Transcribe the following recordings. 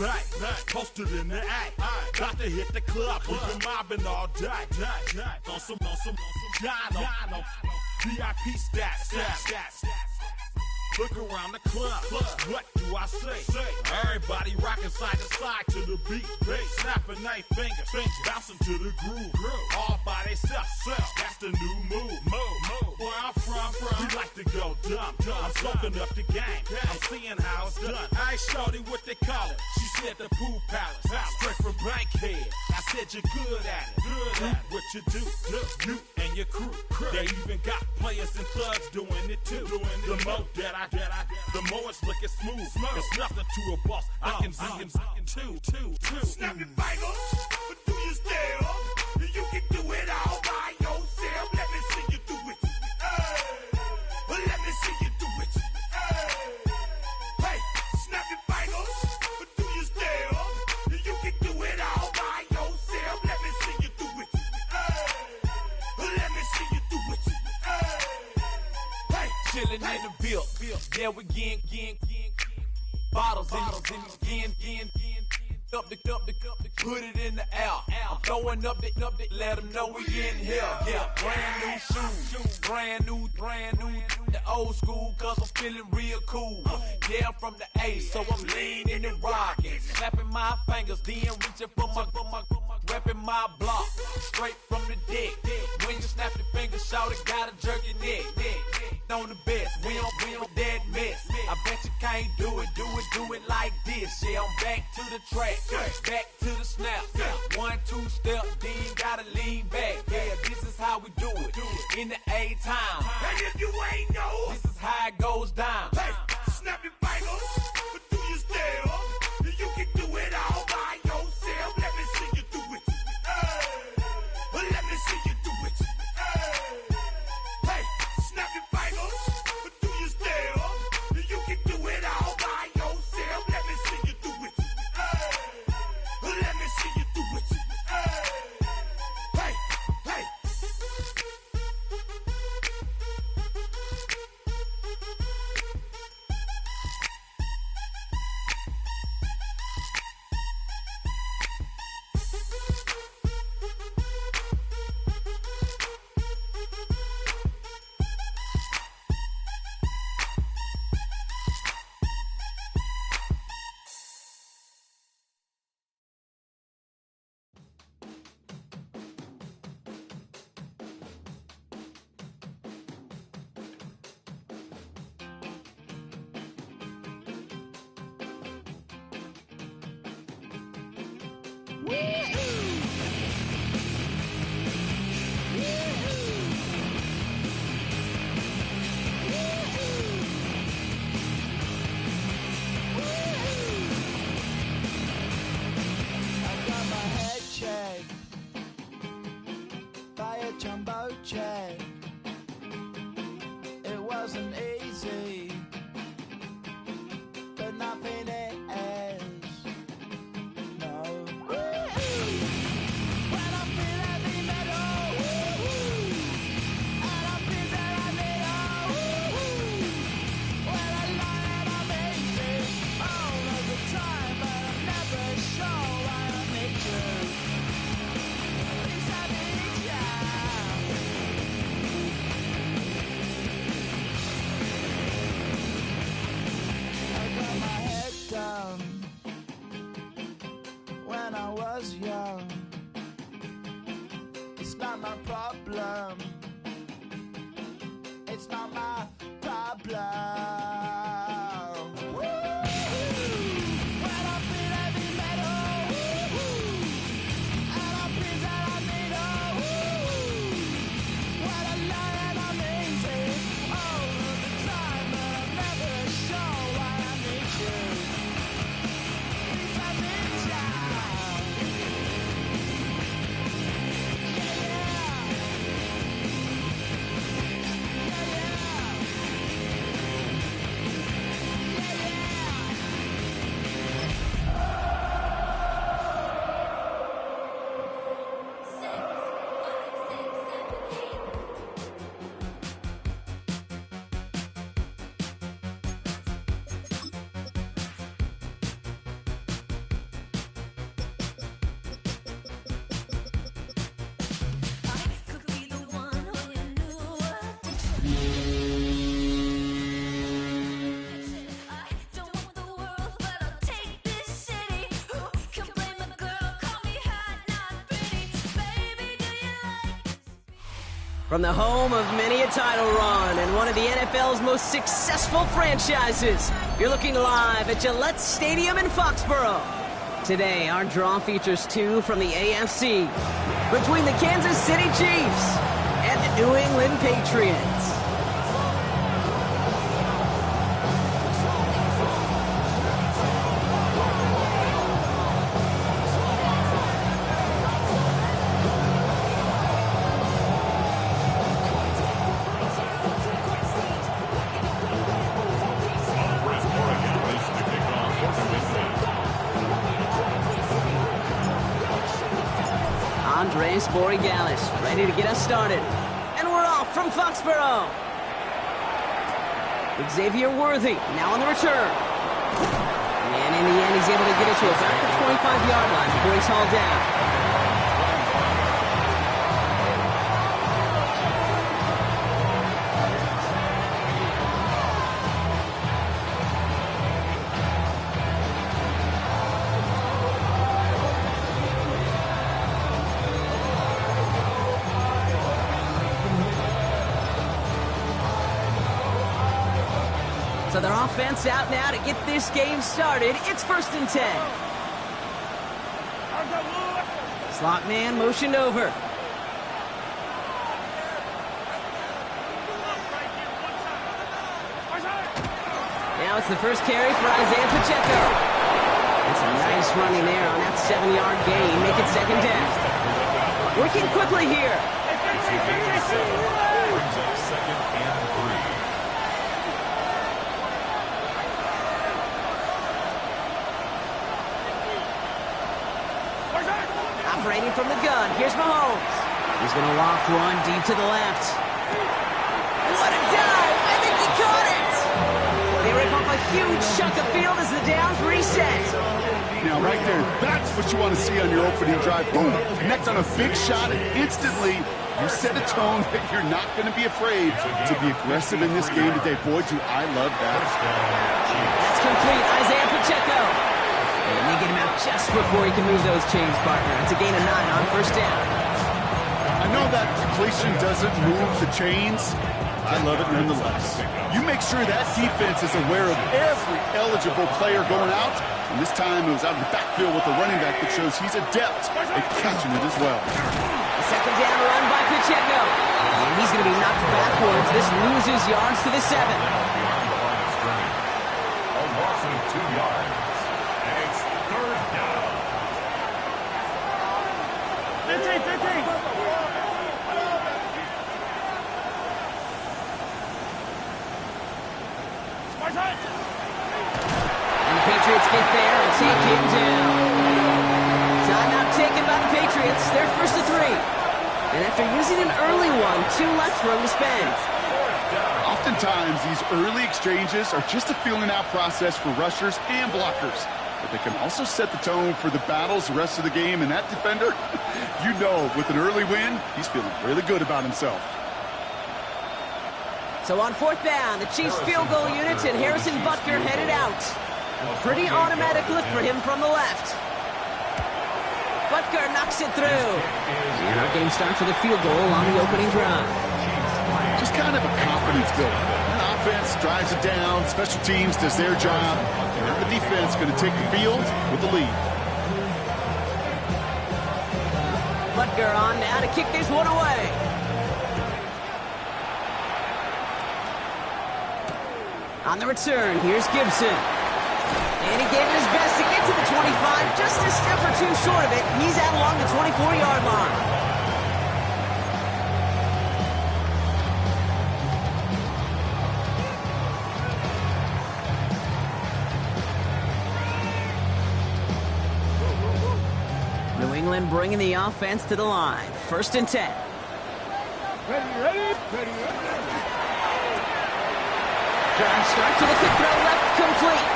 night, posted in the act. Got to hit the club, we've been mobbing all day. On some Dino, VIP stats. Look around the club, what do I say? Everybody rocking side to side to the beat. Snapping their fingers, bouncing to the groove. All by themselves, that's the new move. Where I'm from, we like to go dumb. I'm soaking up the game, I'm seeing how it's done. I ain't shorty what they call it. She said the pool palace, straight from Bankhead. I said you're good at it. What you do, you and your crew. They even got players and thugs doing it too. The more that the more it's looking smooth. It's nothing to a boss. I can two. Snap your fingers, but do you still? You can do it all by yourself. Let me see you do it. Let me see you do it. Hey, snap your fingers, but do you still? You can do it all by yourself. Let me see you do it. Let me see you do it. Hey, chillin' in the bill. Yeah, we getting bottles in again. Up the put it in the air. I'm throwing up the, let them know we in here. Yeah, brand new shoes, brand new. The old school, cause I'm feeling real cool. Yeah, I'm from the A, so I'm leaning and rocking. Snapping my fingers, then reaching for my repping my block. Straight from the deck. When you snap your fingers, shout it, gotta jerk your neck. On the best, we don't dead mess. I bet you can't do it like this. Yeah, I'm back to the track, back to the snap. 1, 2 step, then gotta lean back. Yeah, this is how we do it. In the A-time. and if you ain't know, This is how it goes down. hey, snap your fingers, but do you still? You can do it all by yourself. Let me see you do it. Let me see you do it. Hey, snap your fingers, but do you still? You can do it all by yourself. Let me see you do it. Let me see you do it. Hey. From the home of many a title run and one of the NFL's most successful franchises, you're looking live at Gillette Stadium in Foxborough. Today, our draw features two from the AFC, between the Kansas City Chiefs and the New England Patriots. Andres Borregales, ready to get us started. And we're off from Foxborough. Xavier Worthy, now on the return. And in the end, he's able to get it to about the 25-yard line before he's hauled down. So their offense out now to get this game started. It's 1st and 10. Slot man motioned over. Now it's the first carry for Isaiah Pacheco. That's a nice running there on that 7-yard gain. Make it 2nd down. Working quickly here. Brings up 2nd and 3. Operating from the gun, here's Mahomes. He's going to loft one deep to the left. What a dive! I think he caught it! They rip off a huge chunk of field as the downs reset. Now, right there, that's what you want to see on your opening drive. Boom! Connect on a big shot, and instantly you set a tone that you're not going to be afraid to be aggressive in this game today. Boy, do I love that. That's complete. Isaiah Pacheco. And they get him out just before he can move those chains, partner. It's a gain of 9 on 1st down. I know that completion doesn't move the chains. I love it nonetheless. You make sure that defense is aware of every eligible player going out. And this time it was out of the backfield with the running back that shows he's adept at catching it as well. A 2nd down run by Pacheco. And he's going to be knocked backwards. This loses yards to the 7. A loss of 2 yards. And it's 3rd down. 15. And the Patriots get there and take him down. Timeout taken by the Patriots. They're 1st to 3. And after using an early one, 2 left for him to spend. Oftentimes, these early exchanges are just a feeling-out process for rushers and blockers. But they can also set the tone for the battles the rest of the game. And that defender, you know, with an early win, he's feeling really good about himself. So on 4th down, the Chiefs field goal units and Harrison Butker headed out. A pretty automatic look for him from the left. Butker knocks it through. And our game starts with a field goal on the opening drive. Just kind of a confidence builder. That offense drives it down. Special teams does their job. And now the defense going to take the field with the lead. Butker on now to kick this one away. On the return, here's Gibson. And he gave it his best to get to the 25, just a step or two short of it. He's out along the 24-yard line. New England bringing the offense to the line. 1st and 10. Ready. Drive start to the kick throw left, complete.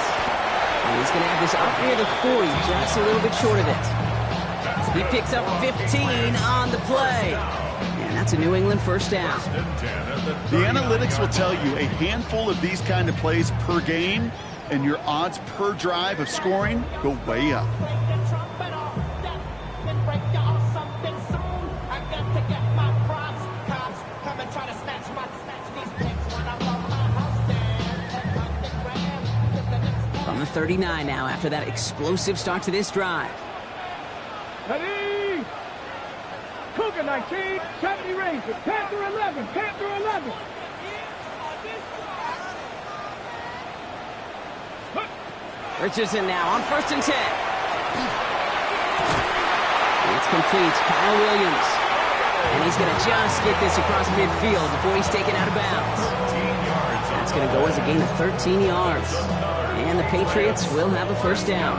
And he's going to have this up near the 40, just a little bit short of it. He picks up 15 on the play. And that's a New England 1st down. The analytics will tell you a handful of these kind of plays per game, and your odds per drive of scoring go way up. From the 39 now after that explosive start to this drive. Ready? Cougar 19, 70 Rangers, Panther 11, Panther 11. Richardson now on 1st and 10. It's complete. Kyle Williams. And he's going to just get this across midfield before he's taken out of bounds. That's going to go as a gain of 13 yards. And the Patriots will have a first down.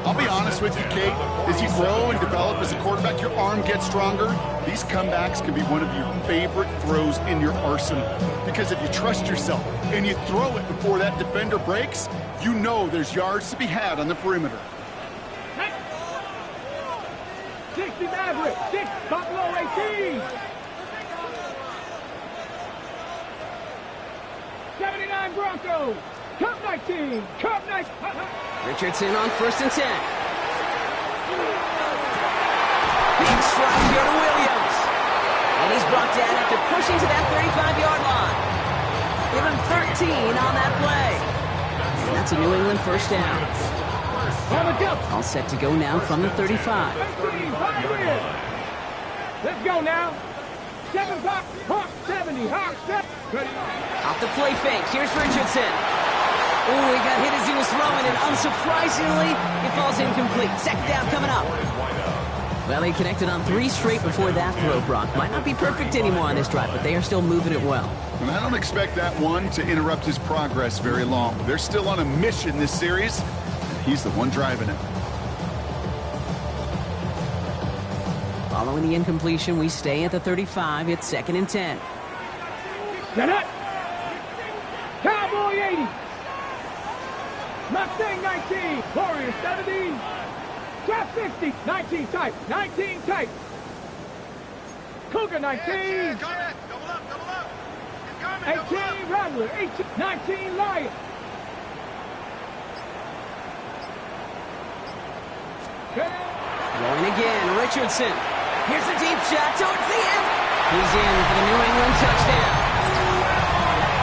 I'll be honest with you, Kate. As you grow and develop as a quarterback, your arm gets stronger. These comebacks can be one of your favorite throws in your arsenal. Because if you trust yourself and you throw it before that defender breaks, you know there's yards to be had on the perimeter. 60 Maverick, 6, Buffalo 18. 79 Broncos, Cup 19, Cup 19. Richardson on 1st and 10. Big slide here to Williams. And he's brought down after pushing to that 35-yard line. Give him 13 on that play. And that's a New England first down. All set to go now from the 35. Let's go now. 7 Hawk, Hawk 70, Hawk 70. Off the play fake, here's Richardson. Oh, he got hit as he was throwing, and unsurprisingly, it falls incomplete. Second down coming up. Well, he connected on 3 straight before that throw, Brock. Might not be perfect anymore on this drive, but they are still moving it well. And I don't expect that one to interrupt his progress very long. They're still on a mission this series. He's the one driving it. Following the incompletion, we stay at the 35. It's 2nd and 10. Get up! Cowboy 80. Mustang 19. Warrior 70. Draft 60. 19 tight. 19 tight. Cougar 19. 18 Rattler. 19 Lion. Going again, Richardson. Here's a deep shot towards the end. He's in for the New England touchdown.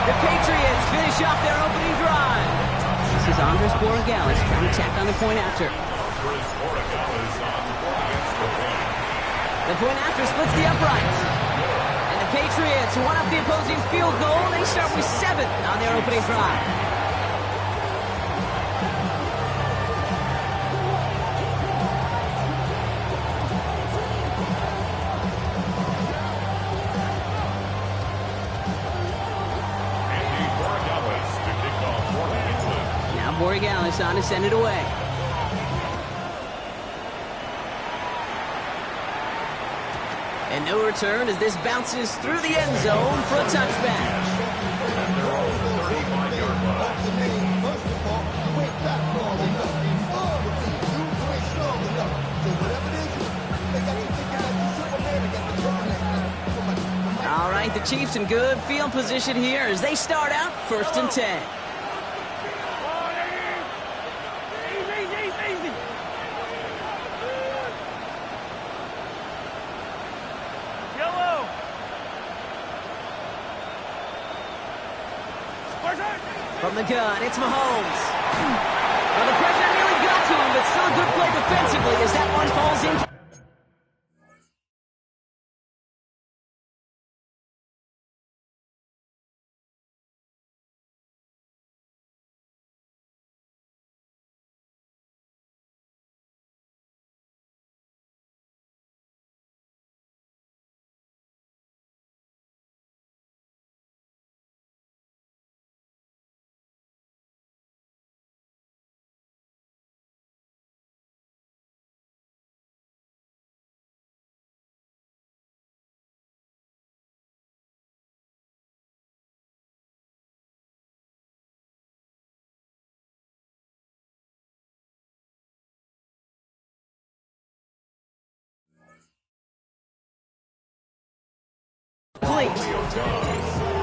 The Patriots finish off their opening drive. This is Andres Borregales trying to tack on the point after. The point after splits the uprights. And the Patriots who won up the opposing field goal. They start with 7 on their opening drive. Borregales on to send it away. And no return as this bounces through the end zone for a touchback. All right, the Chiefs in good field position here as they start out 1st and 10. From the gun, it's Mahomes. Well, the pressure nearly got to him, but still a good play defensively as that one falls in.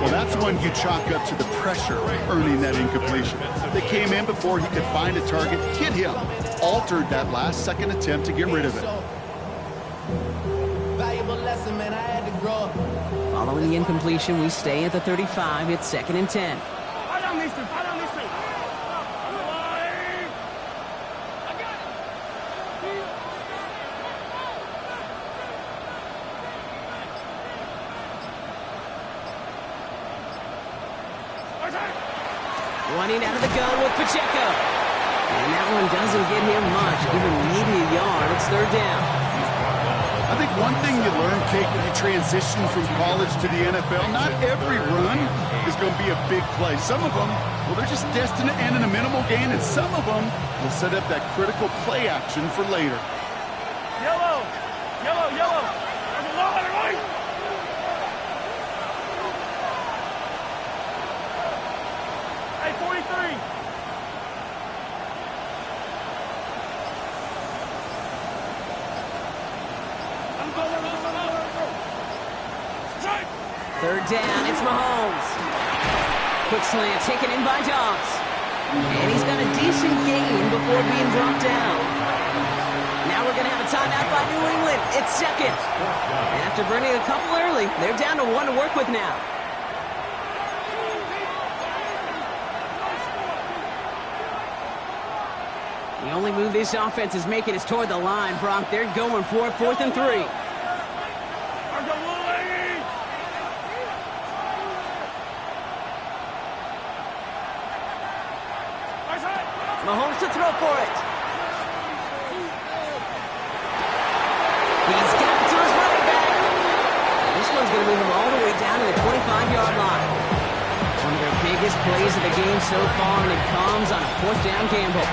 Well, that's one you chalk up to the pressure earning that incompletion. They came in before he could find a target, hit him, altered that last-second attempt to get rid of it. Following the incompletion, we stay at the 35. It's 2nd and 10. Running out of the gun with Pacheco. And that one doesn't get him much, even maybe a yard. It's third down. I think one thing you learn, Kate, when you transition from college to the NFL, not every run is going to be a big play. Some of them, well, they're just destined to end in a minimal gain, and some of them will set up that critical play action for later. Yellow! Yellow, yellow! There's a low on the right! Hey, 43! Third down, it's Mahomes. Quick slant taken in by Dobbs. And he's got a decent gain before being dropped down. Now we're going to have a timeout by New England. It's second. And after burning a couple early, they're down to one to work with now. The only move this offense is making is toward the line, Brock. They're going for it, 4th and 3. Mahomes to throw for it. He's got it to his running back. This one's going to move him all the way down to the 25-yard line. One of their biggest plays of the game so far, and it comes on a 4th down gamble.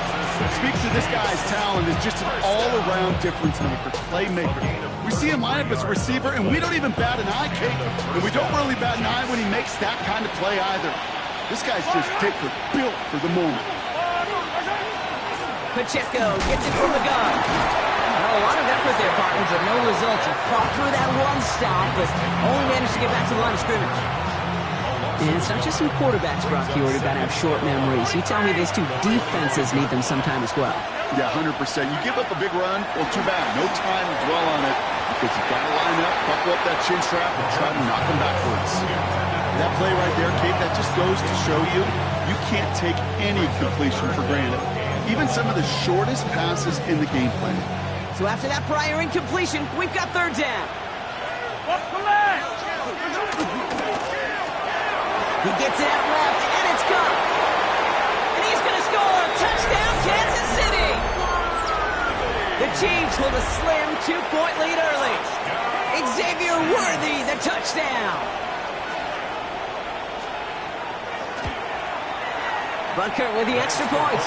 Speaks to this guy's talent as just an all-around difference maker, playmaker. We see him line up as a receiver, and we don't even bat an eye, Kate. And we don't really bat an eye when he makes that kind of play either. This guy's just built for the moment. Pacheco gets it from the gun. Well, a lot of effort there, partner, but no results. He fought through that one stop, but only managed to get back to the line of scrimmage. And it's not just some quarterbacks, Brock, you got to have short memories. You tell me these two defenses need them sometime as well. Yeah, 100%. You give up a big run, well, too bad. No time to dwell on it because you got to line up, buckle up that chin strap, and try to knock them backwards. That play right there, Kate, that just goes to show you you can't take any completion for granted. Even some of the shortest passes in the game plan. So after that prior incompletion, we've got third down. He gets it out left, and it's caught. And he's going to score. Touchdown, Kansas City. The Chiefs hold a slim 2-point lead early. Xavier Worthy, the touchdown. Butker with the extra point.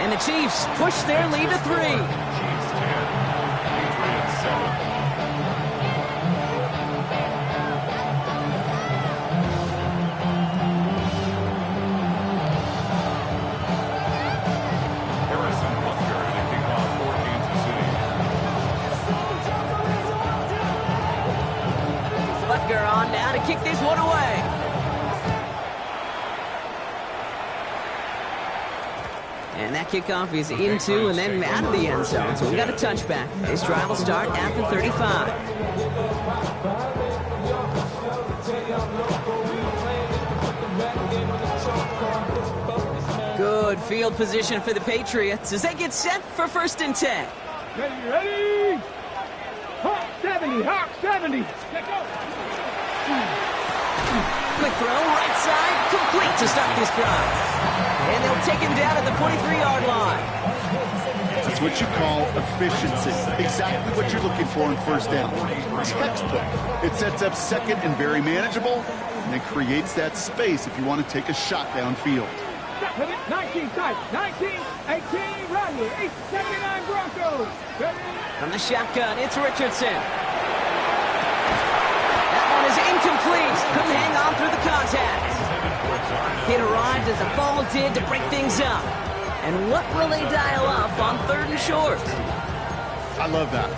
And the Chiefs push their lead to 3. Butker on now to kick this one away. And that kickoff is into and then out of the end zone. So we got a touchback. This drive will start at the 35. Good field position for the Patriots as they get set for 1st and 10. Ready? Hawk 70, Hawk 70. Quick throw, right side, complete to start this drive. And they'll take him down at the 43-yard line. That's what you call efficiency. Exactly what you're looking for in 1st down. Textbook. It sets up 2nd and very manageable, and it creates that space if you want to take a shot downfield. 19 tight, 19, 18, run with 879 Broncos. From the shotgun, it's Richardson. That one is incomplete. Couldn't hang on through the contact. It arrived as the ball did to break things up. And what will they dial up on 3rd and short? I love that.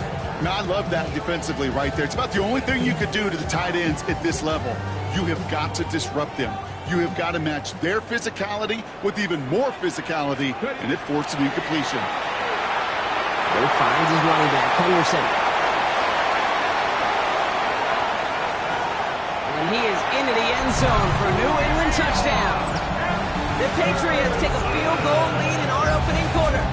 Now, I love that defensively right there. It's about the only thing you could do to the tight ends at this level. You have got to disrupt them. You have got to match their physicality with even more physicality, and it forced an incompletion. He finds his running back, Henderson. And he is into the end zone for a New England touchdown. The Patriots take a field goal lead in our opening quarter.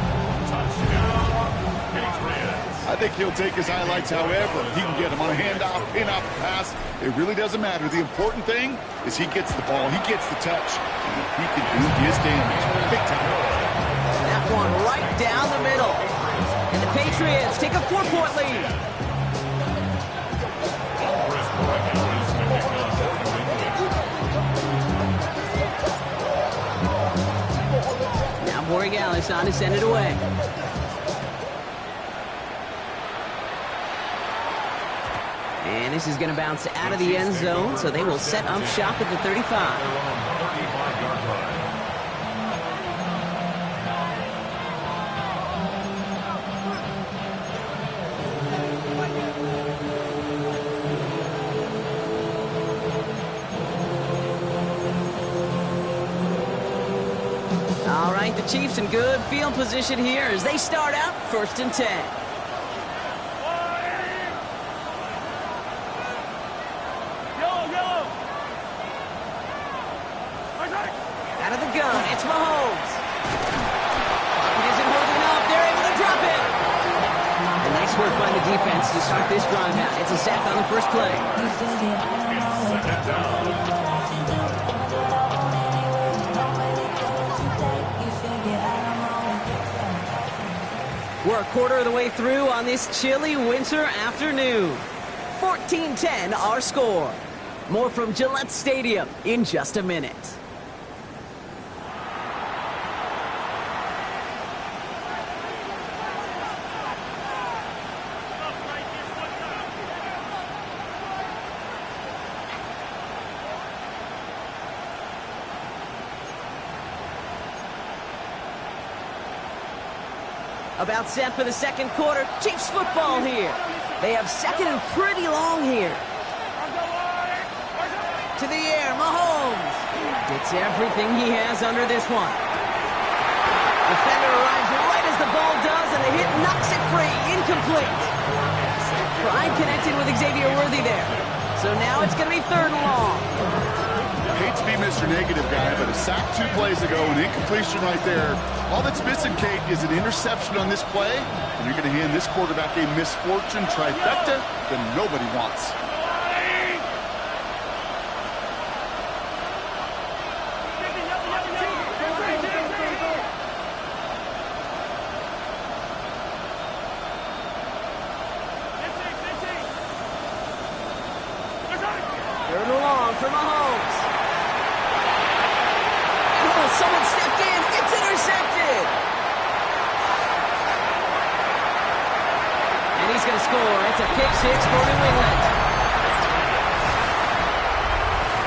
I think he'll take his highlights however he can get them on a handoff, pin-off, pass. It really doesn't matter. The important thing is he gets the ball, he gets the touch, and he can do his damage. Big time. That one right down the middle. And the Patriots take a 4-point lead. Now Borregales on to send it away. And this is going to bounce out of the end zone, so they will set up shop at the 35. All right, the Chiefs in good field position here as they start out 1st and 10. Out of the gun, it's Mahomes. Pocket isn't holding up. They're able to drop it. And nice work by the defense to start this drive out. It's a sack on the first play. Second down. We're a quarter of the way through on this chilly winter afternoon. 14-10 our score. More from Gillette Stadium in just a minute. About set for the second quarter. Chiefs football here. They have second and pretty long here. To the air, Mahomes. Gets everything he has under this one. Defender arrives right as the ball does, and the hit knocks it free. Incomplete. Pride connected with Xavier Worthy there. So now it's going to be 3rd and long. Hate to be Mr. Negative guy, but a sack 2 plays ago, an incompletion right there. All that's missing, Kate, is an interception on this play, and you're going to hand this quarterback a misfortune trifecta that nobody wants. Third and long for Mahomes. Someone stepped in. It's intercepted. And he's going to score. It's a pick 6 for New England.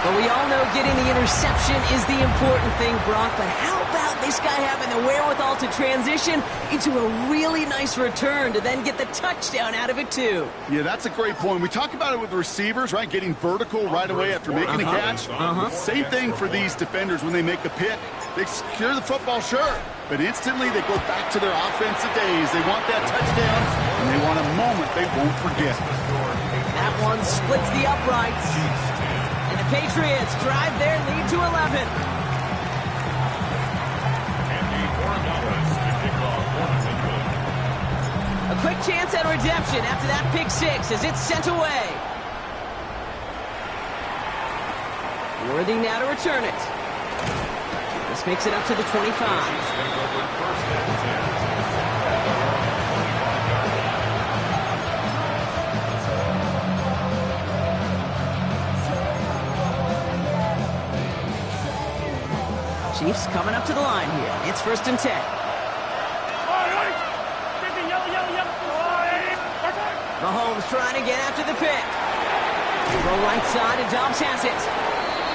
But we all know getting the interception is the important thing, Brock. But how about this guy having the wherewithal to transition into a really nice return to then get the touchdown out of it, too? Yeah, that's a great point. We talk about it with the receivers, right? Getting vertical right away after making a catch. Same thing for these defenders when they make a pick. They secure the football, sure, but instantly they go back to their offensive days. They want that touchdown, and they want a moment they won't forget. That one splits the uprights. And the Patriots drive their lead to 11. A quick chance at redemption after that pick 6 as it's sent away. Worthy now to return it. This makes it up to the 25. Chiefs coming up to the line here. It's 1st and 10. Mahomes trying to get after the pick. Go right side and Dobbs has it.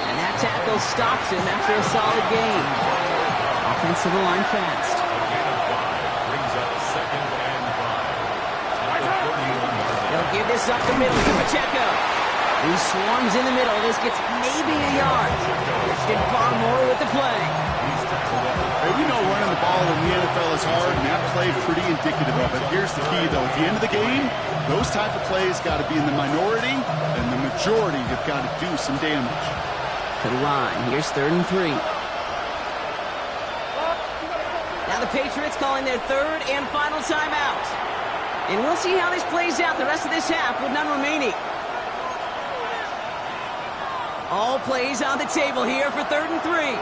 And that tackle stops him after a solid gain. Offensive line fast. They'll give this up the middle to Pacheco. He swarms in the middle. This gets maybe a yard. Did far more with the play. Hey, we know running the ball in the NFL is hard, and that play pretty indicative of it. Here's the key, though. At the end of the game, those type of plays got to be in the minority, and the majority have got to do some damage. To the line. Here's 3rd and 3. Now the Patriots calling their 3rd and final timeout. And we'll see how this plays out the rest of this half with none remaining. All plays on the table here for 3rd and 3.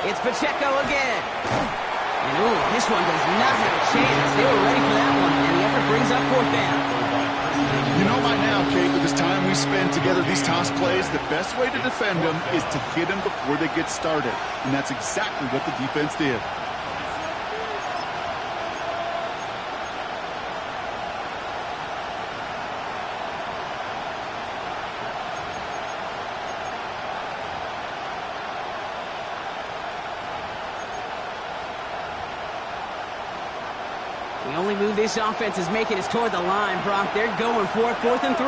It's Pacheco again. And ooh, this one does not have a chance. They were ready for that one, and the effort brings up 4th down. You know by now, Kate, with this time we spend together, these toss plays, the best way to defend them is to hit them before they get started. And that's exactly what the defense did. The only move this offense is making is toward the line, Brock. They're going for it, 4th and 3.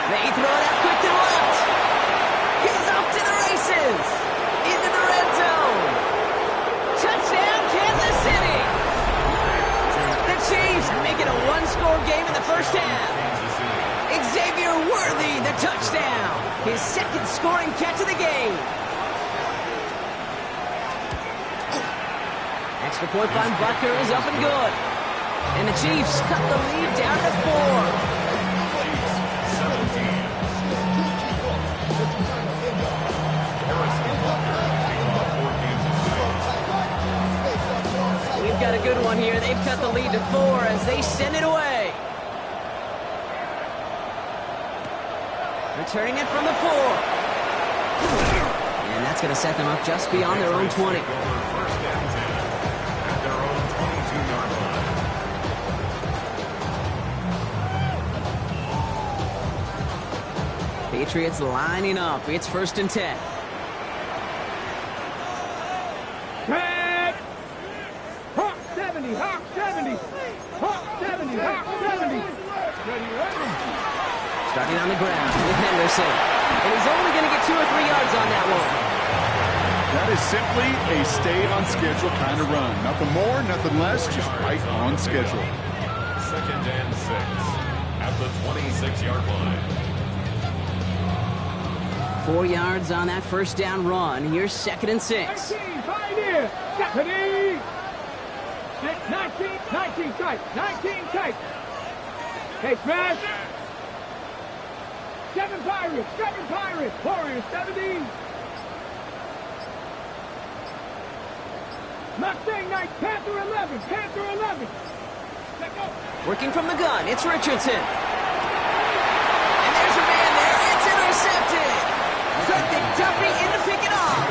They throw it out quick to the left. He's off to the races. Into the red zone. Touchdown, Kansas City. The Chiefs make it a 1-score game in the first half. Xavier Worthy, the touchdown. His 2nd scoring catch of the game. Extra point by Butker is up and good. And the Chiefs cut the lead down to 4. We've got a good one here. They've cut the lead to 4 as they send it away. Returning it from the 4. And that's going to set them up just beyond their own 20. Patriots lining up. It's 1st and 10. Red! Hawk 70, Hawk 70, Hawk 70, Hawk 70. Starting on the ground with Henderson. And he's only going to get 2 or 3 yards on that one. That is simply a stay on schedule kind of run. Nothing more, nothing less, just right on schedule. 2nd and 6 at the 26-yard line. 4 yards on that 1st down run. Here's 2nd and 6. 19, Pioneer, Stephanie. 19, 19 tight, 19 tight. Hey, smash. 7 Pirates, Warriors 70. Mustang Knight, Panther 11, Panther 11. Let go. Working from the gun, it's Richardson. And there's a man there, it's intercepted. Trent Duffy in to pick it off.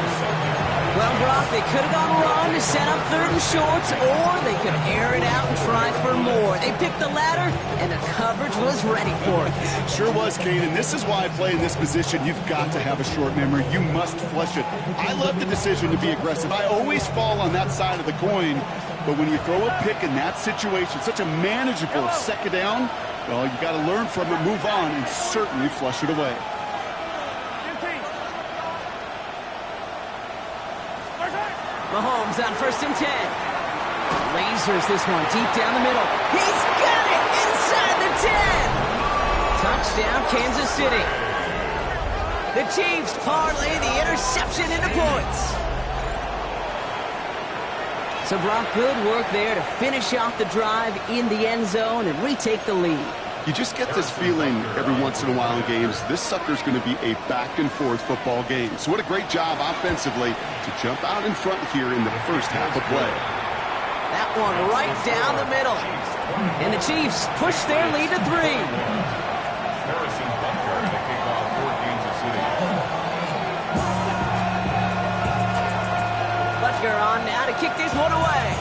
Well, Brock, they could have gone wrong to set up 3rd and shorts, or they could air it out and try for more. They picked the latter, and the coverage was ready for it. Sure was, Kate, and this is why I play in this position. You've got to have a short memory. You must flush it. I love the decision to be aggressive. I always fall on that side of the coin, but when you throw a pick in that situation, such a manageable 2nd down, well, you got to learn from it, move on, and certainly flush it away. Mahomes on 1st and 10. Lasers this one deep down the middle. He's got it inside the 10. Touchdown, Kansas City. The Chiefs parlay the interception into points. So Brock, good work there to finish off the drive in the end zone and retake the lead. You just get this feeling every once in a while in games, this sucker's going to be a back-and-forth football game. So what a great job offensively to jump out in front here in the first half of play. That one right down the middle. And the Chiefs push their lead to 3. Harrison Butker to kick off for Kansas City. Butker on now to kick this one away.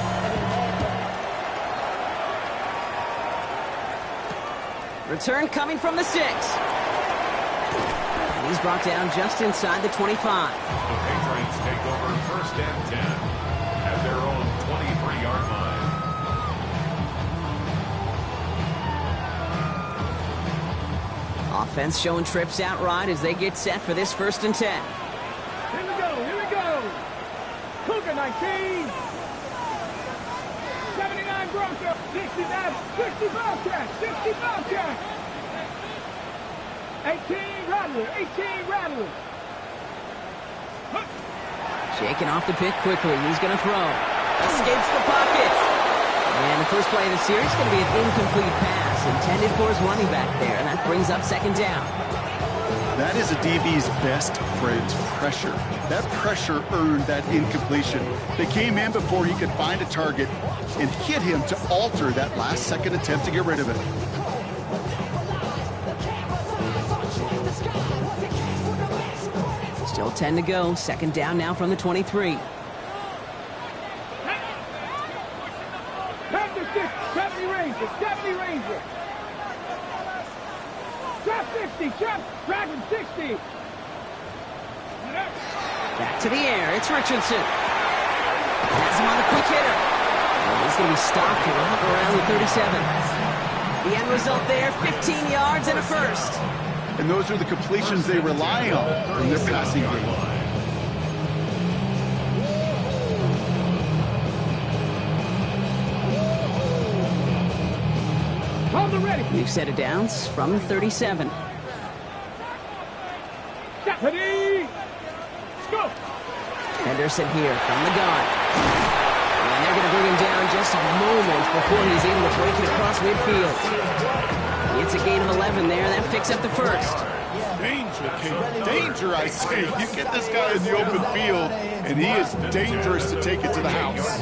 Return coming from the 6. And he's brought down just inside the 25. The Patriots take over 1st and 10 at their own 23-yard line. Offense showing trips out right as they get set for this 1st and 10. Here we go. Cougar 19. 79 Broncos, 69, 60 Bobcats, 60 Bobcats. 18 Rattler. 18 Rattler. Shaking off the pick quickly. He's going to throw. Escapes the pocket. And the first play of the series is going to be an incomplete pass intended for his running back there. And that brings up second down. That is a DB's best friend, pressure. That pressure earned that incompletion. They came in before he could find a target and hit him to alter that last-second attempt to get rid of it. Still 10 to go. Second down now from the 23. Pass to 70 Ranger. 70 Ranger. Trap 60. Dragon 60. Back to the air. It's Richardson. Has him on the quick hitter. And he's going to be stopped right around the 37. The end result there, 15 yards and a first. And those are the completions they rely on in their passing game. Hold the ready. New set of downs from the 37. Ready. Go. Henderson here from the gun. And they're going to bring him down just a moment before he's able to break it across midfield. It's a gain of 11 there. That picks up the first. Danger, Kate. Danger, I say. You get this guy in the open field, and he is dangerous to take it to the house.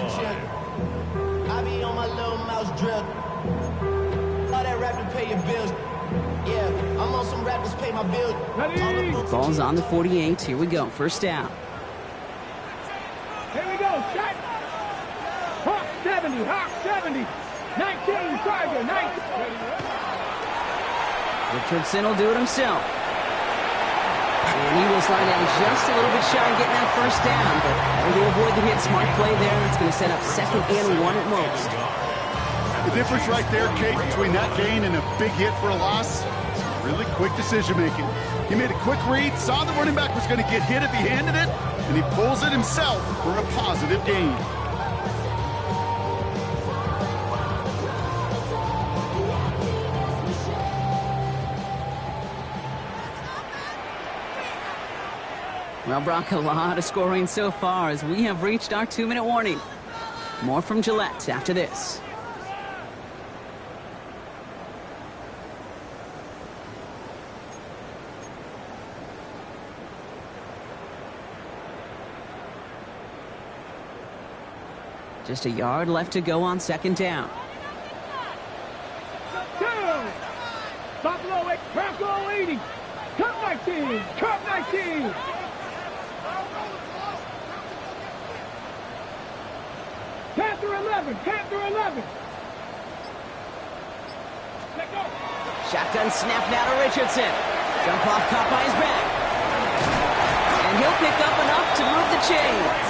I be on my little mouse drill. All that rap to pay your bills. Yeah, I'm on some rappers pay my bills. Ready. Ball's on the 48. Here we go. First down. Here we go. Shot. Hawk 70. Hawk 70. 19 Tiger. 19. Richardson will do it himself. And he will slide down just a little bit shy of getting that first down, but having to avoid the hit. Smart play there. That's going to set up second and one at most. The difference right there, Kate, between that gain and a big hit for a loss is really quick decision-making. He made a quick read, saw the running back was going to get hit if he handed it, and he pulls it himself for a positive gain. Well, Brock, a lot of scoring so far as we have reached our 2-minute warning. More from Gillette after this. Just a yard left to go on second down. Two. Buffalo 8. Bronco 80. Cup 19. Cup 19. Panther 11. Panther 11. Let go. Shotgun snap now to Richardson. Jump off, caught by his back. And he'll pick up enough to move the chains.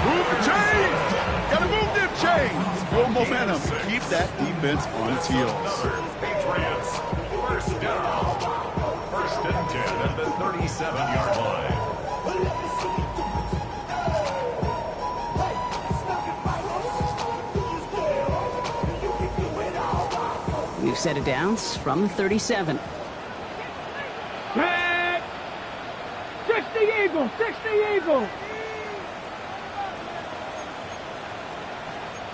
Move the chains! Gotta move them chains! Build momentum. Keep that defense on its heels. Patriots, first down. First and 10 at the 37-yard line. We've set it downs from the 37. Back. 60 Eagle. 60 Eagle.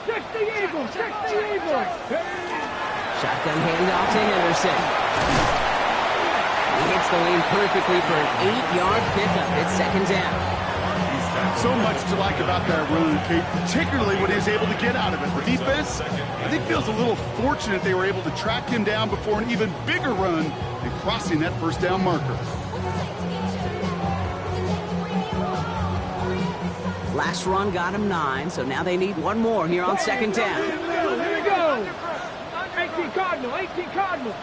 60 Eagle. 60 Eagle. Shotgun handoff to Henderson. He hits the lane perfectly for an 8-yard pickup. It's second down. So much to like about that run, Kate, particularly when he was able to get out of it. The defense, I think, feels a little fortunate they were able to track him down before an even bigger run and crossing that first down marker. Last run got him 9, so now they need one more here on second down. Here we go. 18 Cardinal. 18 Cardinal.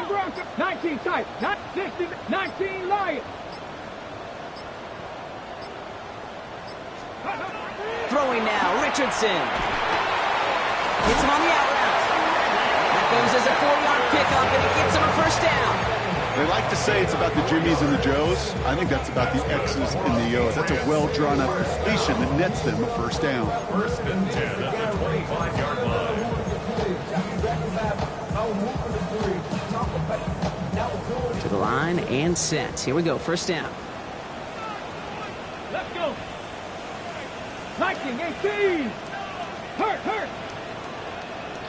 Bronco, 19 tight, 60, 19 Lion. Throwing now, Richardson. Hits him on the out route. That goes as a 4-yard pickup, and it gets him a first down. They like to say it's about the Jimmies and the Joes. I think that's about the X's and the O's. That's a well-drawn-up completion that nets them a first down. First and 10 at the 25-yard line. To the line and set. Here we go, first down. Let's go. 19, 18. Hurt.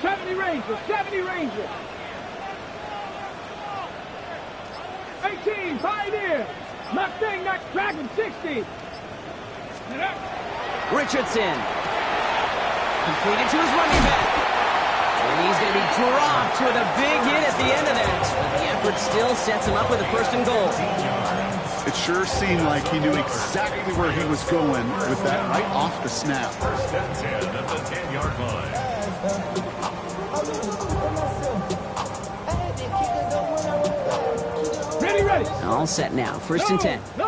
70 Rangers, 70 Rangers. 18, Pioneer. Mustang, not Dragon, 60. Richardson. Completed to his running back. And he's going to be dropped with a big hit at the end of that. But the effort still sets him up with a first and goal. It sure seemed like he knew exactly where he was going with that right off the snap. First and 10 at the 10-yard line. Ready. All set now, first and 10. No.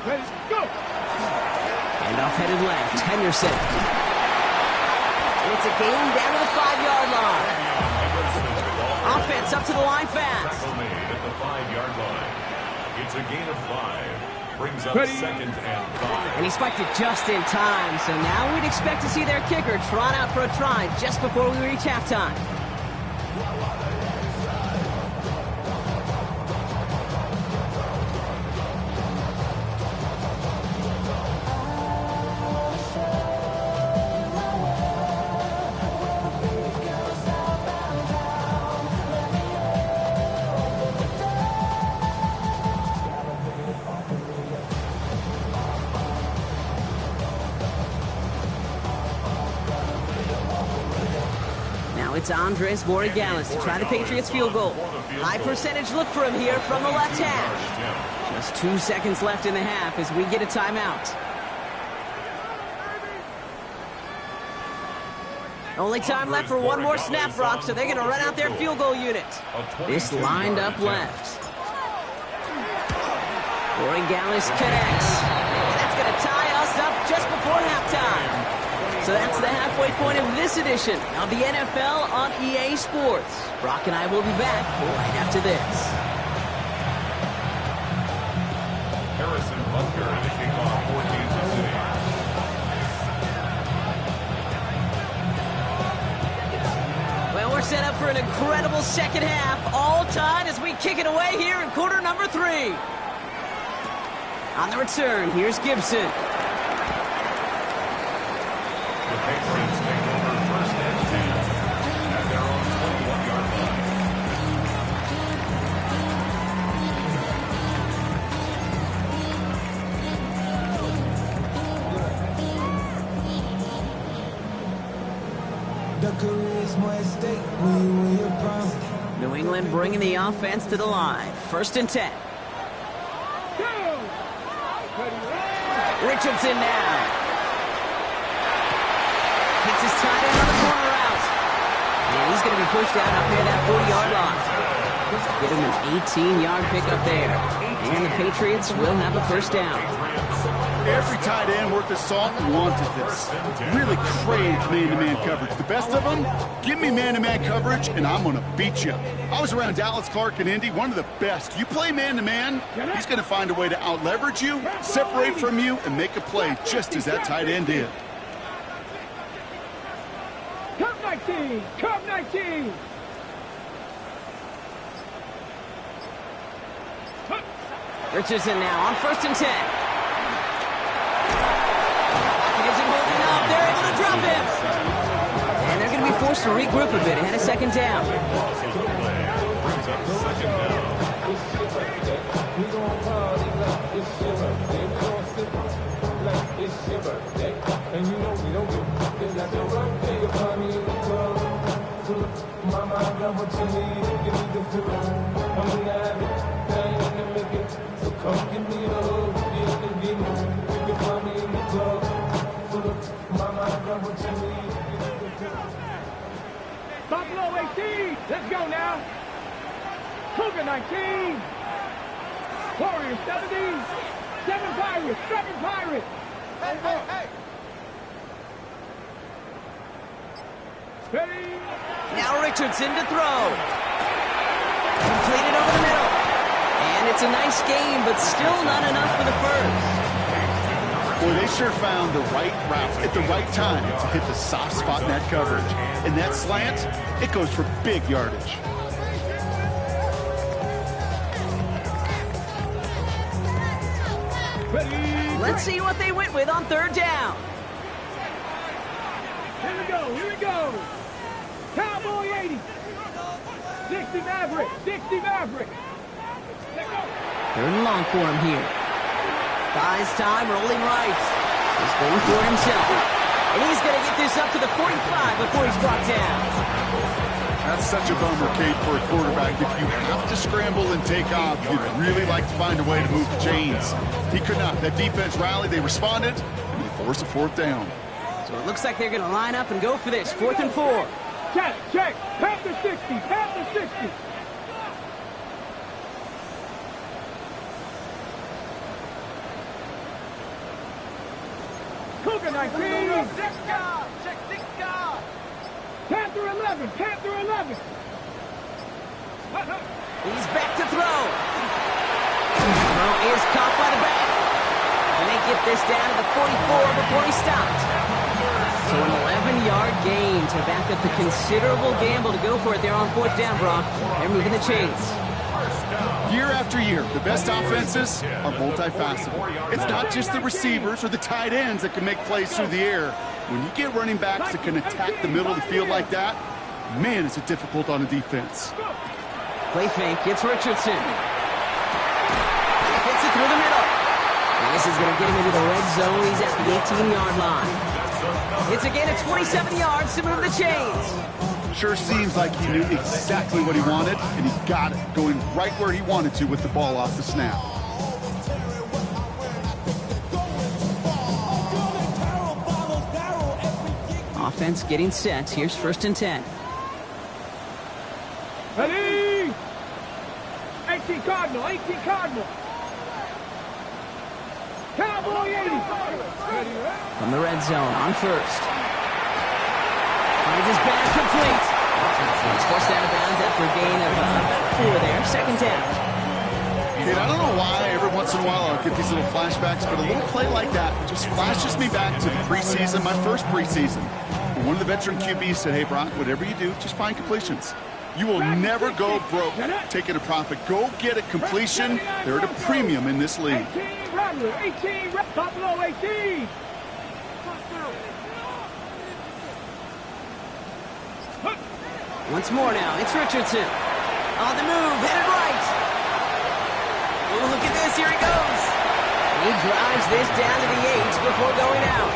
Ready, go. Handoff headed left, Henderson. It's a gain down to the 5-yard line. Offense up to the line fast. Tackle made at the 5-yard line. It's a gain of 5. Brings up Ready. second and 5. And he spiked it just in time, so now we'd expect to see their kicker trot out for a try just before we reach halftime. It's Andres Borregales to try the Patriots field goal. High percentage look for him here from the left hash. Just 2 seconds left in the half as we get a timeout. Only time left for one more snap, Brock, so they're going to run out their field goal unit. This lined up left. Borregales connects. That's going to tie us up just before halftime. So that's the halfway point of this edition of the NFL on EA Sports. Brock and I will be back right after this. Harrison Butker in the kickoff for Kansas City. Well, we're set up for an incredible second half, all tied as we kick it away here in quarter number 3. On the return, here's Gibson. The Patriots take over first and 10 at their own 21-yard line. New England bringing the offense to the line. First and 10. Richardson now. Hits his tight end on the corner route. And he's going to be pushed out up near that 40-yard line. Give him an 18-yard pickup there. And the Patriots will have a first down. Every tight end worth his salt wanted this. Really craved man-to-man coverage. The best of them, give me man-to-man coverage, and I'm going to beat you. I was around Dallas Clark and Indy, one of the best. You play man-to-man, he's going to find a way to out-leverage you, separate from you, and make a play just as that tight end did. Come 19! Come 19! Richardson now on first and 10. Isn't holding up. They're able to drop him. And they're going to be forced to regroup a bit ahead of second down. Brings up second down. Buffalo 18! Let's go now! Cougar 19! Warriors 17! 7 Pirates! 7 Pirates! Hey! Ready? Now Richardson to throw. Completed over the middle. And it's a nice game, but still not enough for the first. Boy, they sure found the right route at the right time to hit the soft spot in that coverage. And that slant, it goes for big yardage. Ready? Let's see what they went with on third down. Here we go, here we go. Cowboy 80. 60 Maverick, 60 Maverick. Let's go. Third and long for him here. Buys time, rolling right. He's going for himself. And he's going to get this up to the 45 before he's brought down. That's such a bummer, Kate, for a quarterback. If you have to scramble and take off, you'd really like to find a way to move the chains. He could not. That defense rallied, they responded, and they forced a fourth down. So it looks like they're going to line up and go for this. 4th and 4. Check, check. Panther 60, Panther 60. Cougar 19. Panther 11, Panther 11. He's back to throw. Throw is caught by the back. And they get this down to the 44 before he stopped. So an 11-yard gain to back up the considerable gamble to go for it there on 4th down, Brock. They're moving the chains. Year after year, the best offenses are multifaceted. It's not just the receivers or the tight ends that can make plays through the air. When you get running backs that can attack the middle of the field like that, man, is it difficult on a defense. Play fake, it's Richardson. Hits it through the middle. And this is going to get him into the red zone. He's at the 18-yard line. It's 27 yards to move the chains. Sure seems like he knew exactly what he wanted, and he got it, going right where he wanted to with the ball off the snap. Offense getting set. Here's 1st and 10. Ready? 18 Cardinal, 18 Cardinal. Cowboy 80. From the red zone on 1st. Finds his back complete. He's forced out of bounds after a gain of about 4 there. 2nd down. Kid, I don't know why every once in a while I'll get these little flashbacks, but a little play like that just flashes me back to the preseason, my first preseason. And one of the veteran QBs said, hey, Brock, whatever you do, just find completions. You will never go broke taking a profit. Go get a completion. They're at a premium in this league. 18 Rattler, 18 Buffalo 18. Once more now, it's Richardson. On the move, headed right. Oh, look at this, here he goes. He drives this down to the 8 before going out.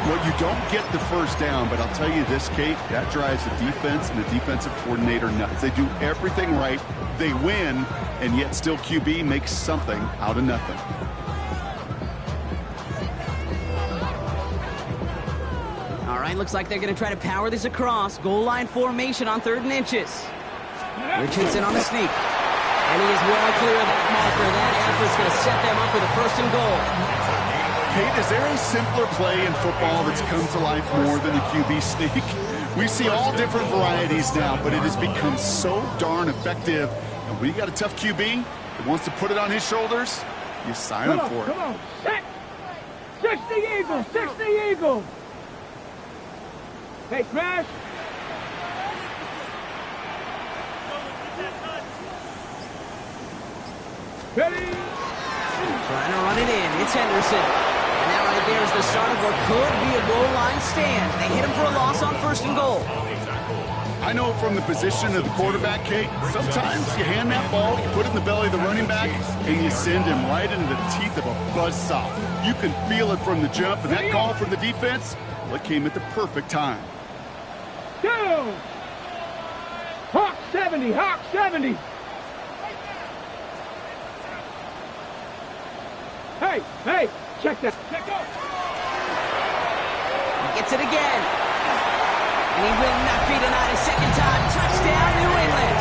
Well, you don't get the first down, but I'll tell you this, Kate, that drives the defense and the defensive coordinator nuts. They do everything right, they win, and yet still QB makes something out of nothing. All right, looks like they're going to try to power this across. Goal line formation on 3rd and inches. Richardson on the sneak. And he is well clear of that marker. That effort's going to set them up with a 1st and goal. Kate, is there a simpler play in football that's come to life more than the QB sneak? We see all different varieties now, but it has become so darn effective. And when you got a tough QB that wants to put it on his shoulders, you sign up for it. Come on, set. 60 Eagles, 60 Eagles. Hey, Smash. Ready? Trying to run it in. It's Henderson. And that right there is the start of what could be a goal line stand. They hit him for a loss on 1st and goal. I know from the position of the quarterback, Kate, sometimes you hand that ball, you put it in the belly of the running back, and you send him right into the teeth of a buzzsaw. You can feel it from the jump, and that call from the defense, well, it came at the perfect time. Go! Hawk 70, Hawk 70. Hey, hey, check that. Check out. He gets it again. And he will not be denied a second time. Touchdown, New England.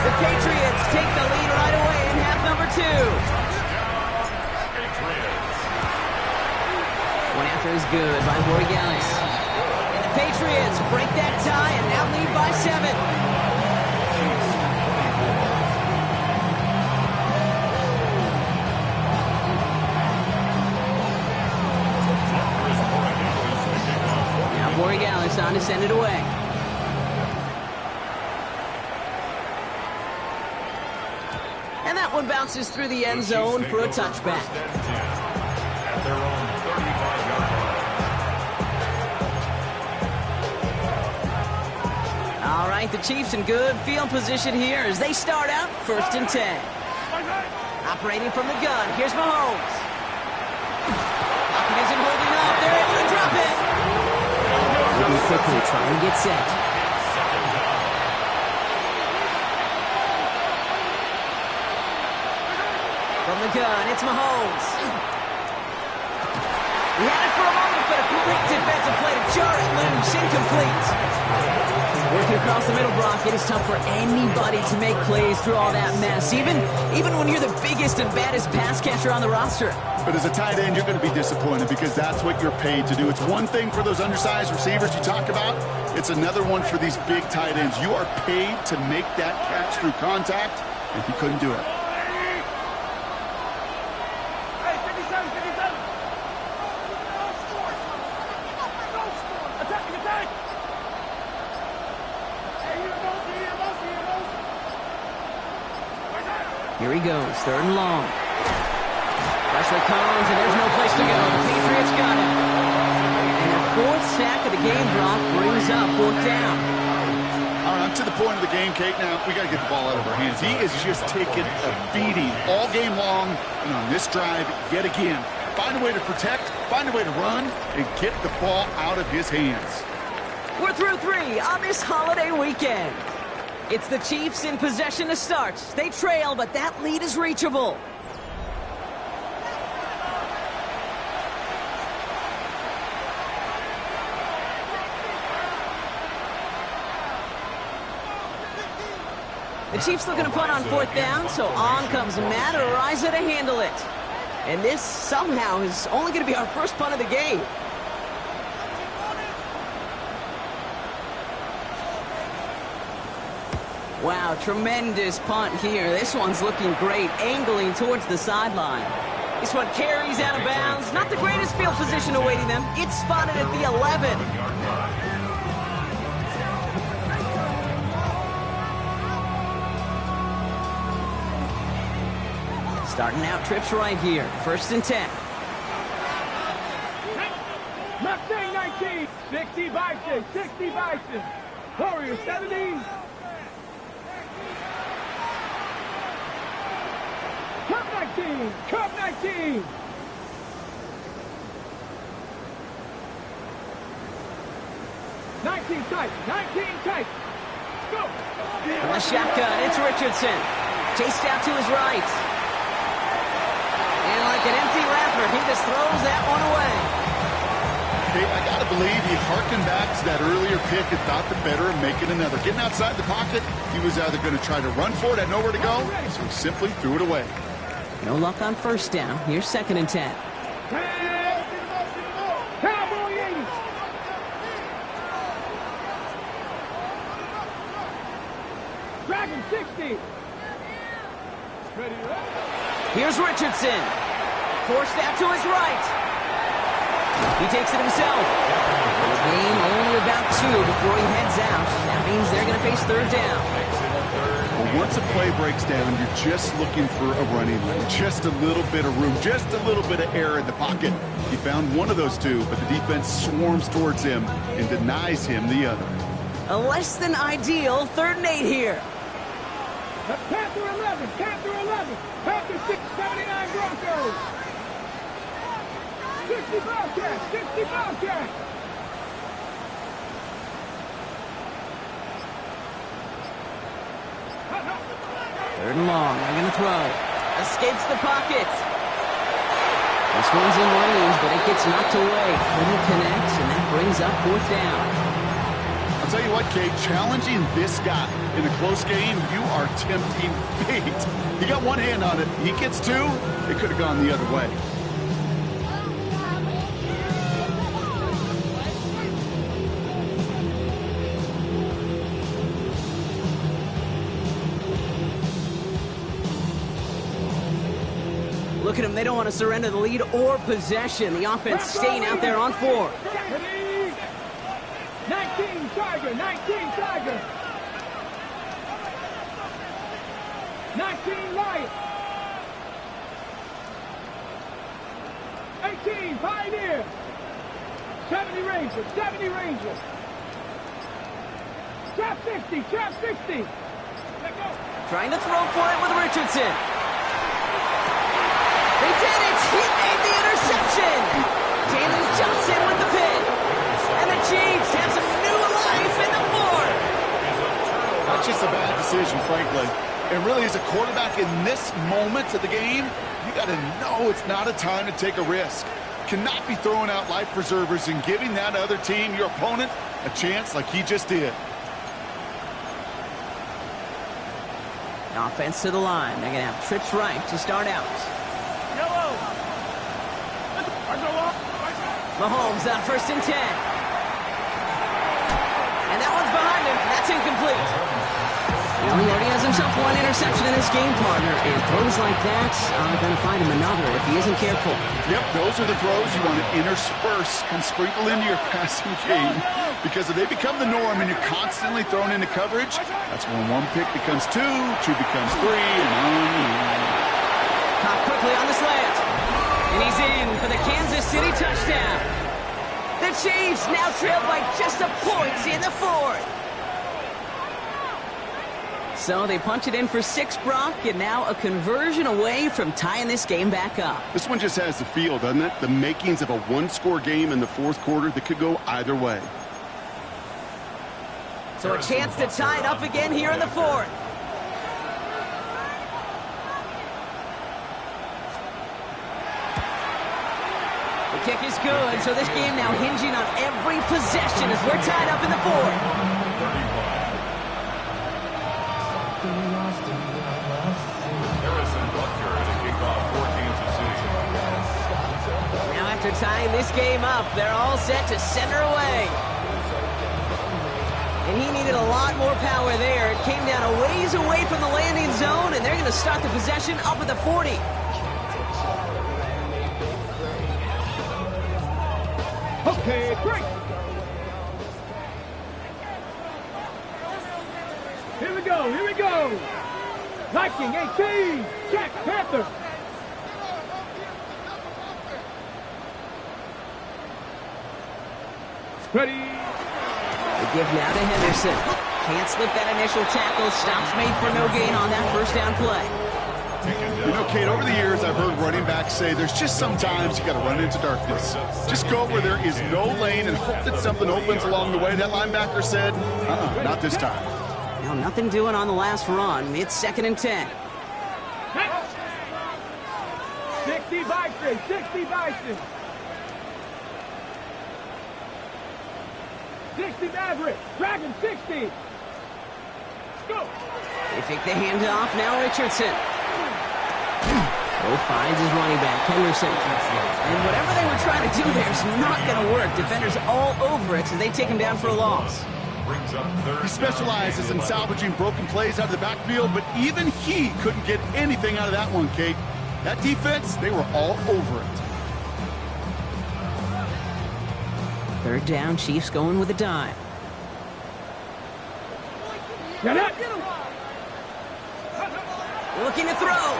The Patriots take the lead right away in half number 2. One after is good by Borregales. And the Patriots Patriots break that tie and now lead by 7. Borregales on to send it away. And that one bounces through the end zone for a touchback. At their own 35-yard line. All right, the Chiefs in good field position here as they start out 1st and 10. Operating from the gun, here's Mahomes. Pocket isn't holding up, they're able to drop it. Moving quickly, trying to get set. From the gun, it's Mahomes. He had it for a moment, but a complete defensive play to jar it loose. Incomplete. Working across the middle, Brock, it is tough for anybody to make plays through all that mess, even when you're the biggest and baddest pass catcher on the roster. But as a tight end, you're going to be disappointed because that's what you're paid to do. It's one thing for those undersized receivers you talk about. It's another one for these big tight ends. You are paid to make that catch through contact, and he couldn't do it. Here he goes, 3rd and long. Pressure comes, and there's no place to go. The Patriots got it. And their 4th sack of the game, Brock, brings up 4th down. All right, I'm to the point of the game, Kate. Now, we got to get the ball out of our hands. He is just taking a beating all game long, and on this drive, yet again. Find a way to protect, find a way to run, and get the ball out of his hands. We're through 3 on this holiday weekend. It's the Chiefs in possession to start. They trail, but that lead is reachable. The Chiefs looking to punt on 4th down, so on comes Matt Araiza to handle it. And this somehow is only going to be our first punt of the game. Wow, tremendous punt here. This one's looking great, angling towards the sideline. This one carries out of bounds. Not the greatest field position awaiting them. It's spotted at the 11. Starting out trips right here. 1st and 10. Mustang 19, 60 Bison, 60 Bison. Warriors 70. Cup 19, Cup 19. Tight, 19 tight. Go. From the shotgun, it's Richardson. Chased out to his right. And like an empty wrapper, he just throws that one away. Okay, I got to believe he harkened back to that earlier pick and thought the better of making another. Getting outside the pocket, he was either going to try to run for it, had nowhere to go, so he simply threw it away. No luck on 1st down. Here's 2nd and 10. Cowboy 80. Dragon 60. Ready to roll. Here's Richardson. Forced out to his right. He takes it himself. The game only about 2 before he heads out. That means they're going to face 3rd down. Well, once a play breaks down, you're just looking for a running lane. Just a little bit of room, just a little bit of air in the pocket. He found one of those 2, but the defense swarms towards him and denies him the other. A less than ideal 3rd and 8 here. Panther 11, Panther 11, Panther 679 Broncos. 60 Bobcats, 60 Bobcats. Third and long, they're going to throw. Escapes the pocket. This one's in range, but it gets knocked away. Couldn't connect, and that brings up 4th down. I'll tell you what, Kate, challenging this guy in a close game, you are tempting fate. He got one hand on it. He gets 2. It could have gone the other way. Look at them. They don't want to surrender the lead or possession. The offense staying out there on 4. 19 Tiger, 19 Tiger. 19 Lion. 18 Pioneer. 70 Rangers, 70 Rangers. Trap 60, trap 60. Let go. Trying to throw for it with Richardson. They did it! He made the interception! Jalen Johnson with the pin. And the Chiefs have some new life in the 4. That's just a bad decision, frankly. And really, as a quarterback in this moment of the game, you got to know it's not a time to take a risk. Cannot be throwing out life preservers and giving that other team, your opponent, a chance like he just did. Offense to the line. They're going to have trips right to start out. Mahomes on 1st and 10. And that one's behind him. That's incomplete. Well, he already has himself one interception in his game, partner, and throws like that are going to find him another if he isn't careful. Yep, those are the throws you want to intersperse and sprinkle into your passing game, because if they become the norm and you're constantly thrown into coverage, that's when 1 pick becomes 2, 2 becomes 3, and on. Caught quickly on the slant, and he's in for the Kansas City touchdown. The Chiefs now trail by just a point in the 4th. So they punch it in for 6, Brock, and now a conversion away from tying this game back up. This one just has the feel, doesn't it? The makings of a one-score game in the 4th quarter that could go either way. So a chance to tie it up again here in the 4th. The kick is good, so this game now hinging on every possession as we're tied up in the 4th. Now after tying this game up, they're all set to center away. And he needed a lot more power there. It came down a ways away from the landing zone, and they're going to start the possession up at the 40. Okay, break. Here we go, here we go. Viking 18, check, Panther. Ready. The give now to Henderson. Can't slip that initial tackle. Stops made for no gain on that first down play. You know, Kate, over the years, I've heard running backs say there's just sometimes you got to run into darkness. Just go where there is no lane and hope that something opens along the way. That linebacker said, not this time. Now, nothing doing on the last run. It's 2nd and 10. 60 Bison, 60 Bison. 60 Maverick, Dragon 60. Let's go. They take the handoff. Now Richardson. Finds his running back, Henderson. And whatever they were trying to do there is not going to work. Defenders all over it, so they take him down for a loss. He specializes in salvaging broken plays out of the backfield, but even he couldn't get anything out of that one, Kate. That defense, they were all over it. 3rd down, Chiefs going with a dime. Get it. Looking to throw.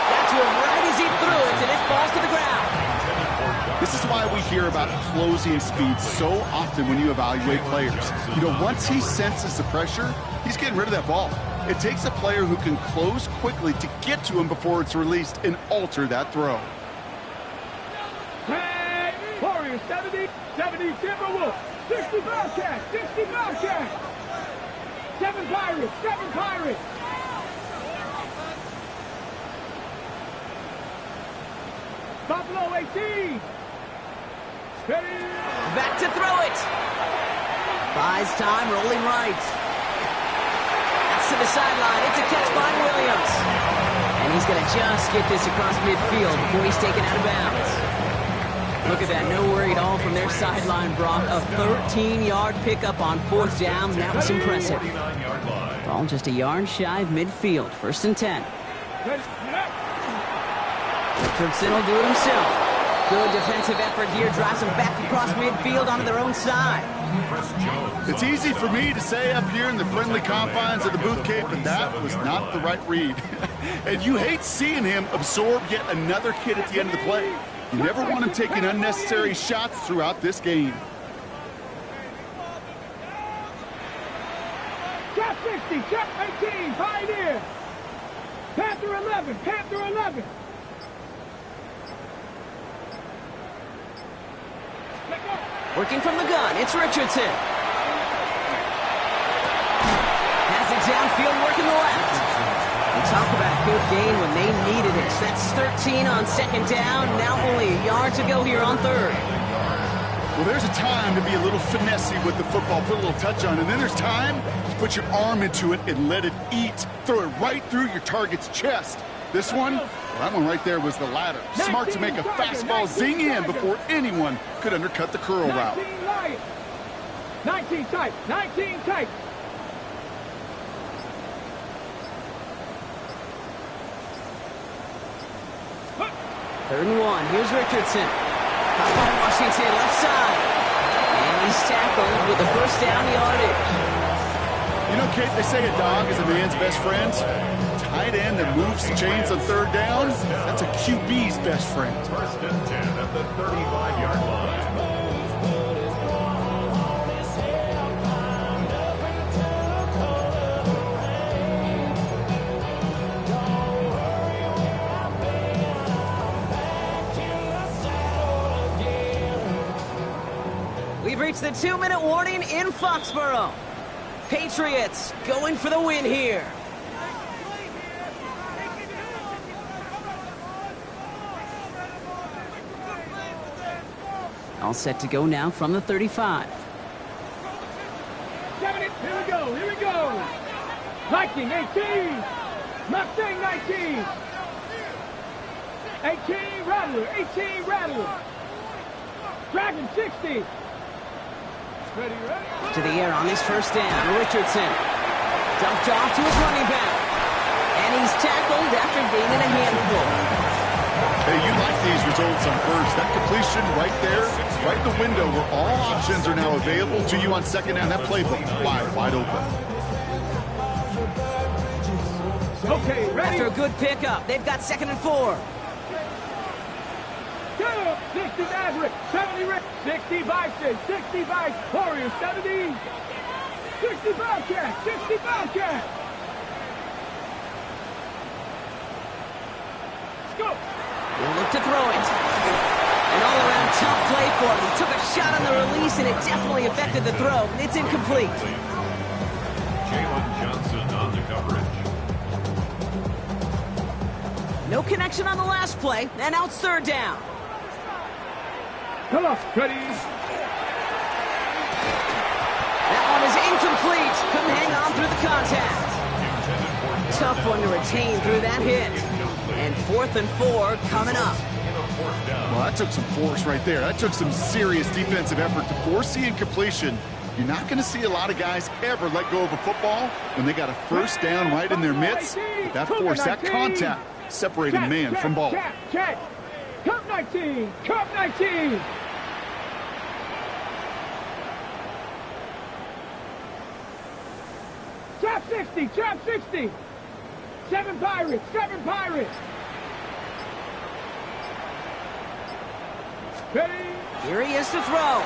Got to him right as he threw it, and it falls to the ground. This is why we hear about closing speed so often when you evaluate players. You know, once he senses the pressure, he's getting rid of that ball. It takes a player who can close quickly to get to him before it's released and alter that throw. Hey, Warriors 70, 70 Timberwolves, 60 Bobcats, 60 Bobcats. 7 Pirates, 7 Pirates. Buffalo 18. Ready. Back to throw it. Buys time, rolling right. That's to the sideline. It's a catch by Williams. And he's going to just get this across midfield before he's taken out of bounds. Look at that. No worry at all from their sideline, Brock. A 13-yard pickup on 4th down. That was impressive. Ball just a yard shy of midfield. 1st and 10. Richardson will do it himself. Good defensive effort here, drives them back across midfield onto their own side. It's easy for me to say up here in the friendly confines of the booth cape, but that was not the right read. And you hate seeing him absorb yet another hit at the end of the play. You never want him taking unnecessary shots throughout this game. Trap 60, trap 18, Pioneer. Panther 11, Panther 11. Working from the gun, it's Richardson. Has it downfield, working the left. We talk about a good game when they needed it. That's 13 on second down. Now only a yard to go here on third. Well, there's a time to be a little finessey with the football, put a little touch on it. And then there's time to put your arm into it and let it eat. Throw it right through your target's chest. This one, well, that one right there was the latter. Smart to make a fastball zing in before anyone could undercut the curl route. 19 tight, 19 tight. Third and 1, here's Richardson. Caught by Washington, left side. And he's tackled with the first down yardage. You know, Kate, they say a dog is a man's best friend. Tight end that moves the chains on third down, that's a QB's best friend. First and 10 at the 35-yard line. We've reached the 2-minute warning in Foxborough. Patriots going for the win here. All set to go now from the 35. 7 it, here we go, here we go. Viking 18, Mustang 19. 18, Rattler, 18, Rattler. Dragon 60. Ready, ready. To the air on his first down, Richardson. Dumped off to his running back. And he's tackled after gaining a handful. Hey, you like these results on first. That completion right there, right in the window where all options are now available to you on second down. That playbook wide open. Okay, ready. After a good pickup, they've got 2nd and 4. 60 Maverick, 70 Rick, 60 Bison, 60 Vice, Warrior 70, 60 Bobcat, 60 Bobcat. Let's go. He'll look to throw it. An all-around tough play for him. He took a shot on the release, and it definitely affected the throw. It's incomplete. Jalen Johnson on the coverage. No connection on the last play, and now it's third down. Come on, ready. That one is incomplete. Couldn't hang on through the contact. Tough one to retain through that hit. And 4th and 4 coming up. Well, that took some force right there. That took some serious defensive effort to force the incompletion. You're not going to see a lot of guys ever let go of a football when they got a first down right in their midst. But that force, that contact, separated man from ball. Check. Cup 19, Cup 19. Trap 60, trap 60. 7 Pirates, 7 Pirates. Ready? Here he is to throw.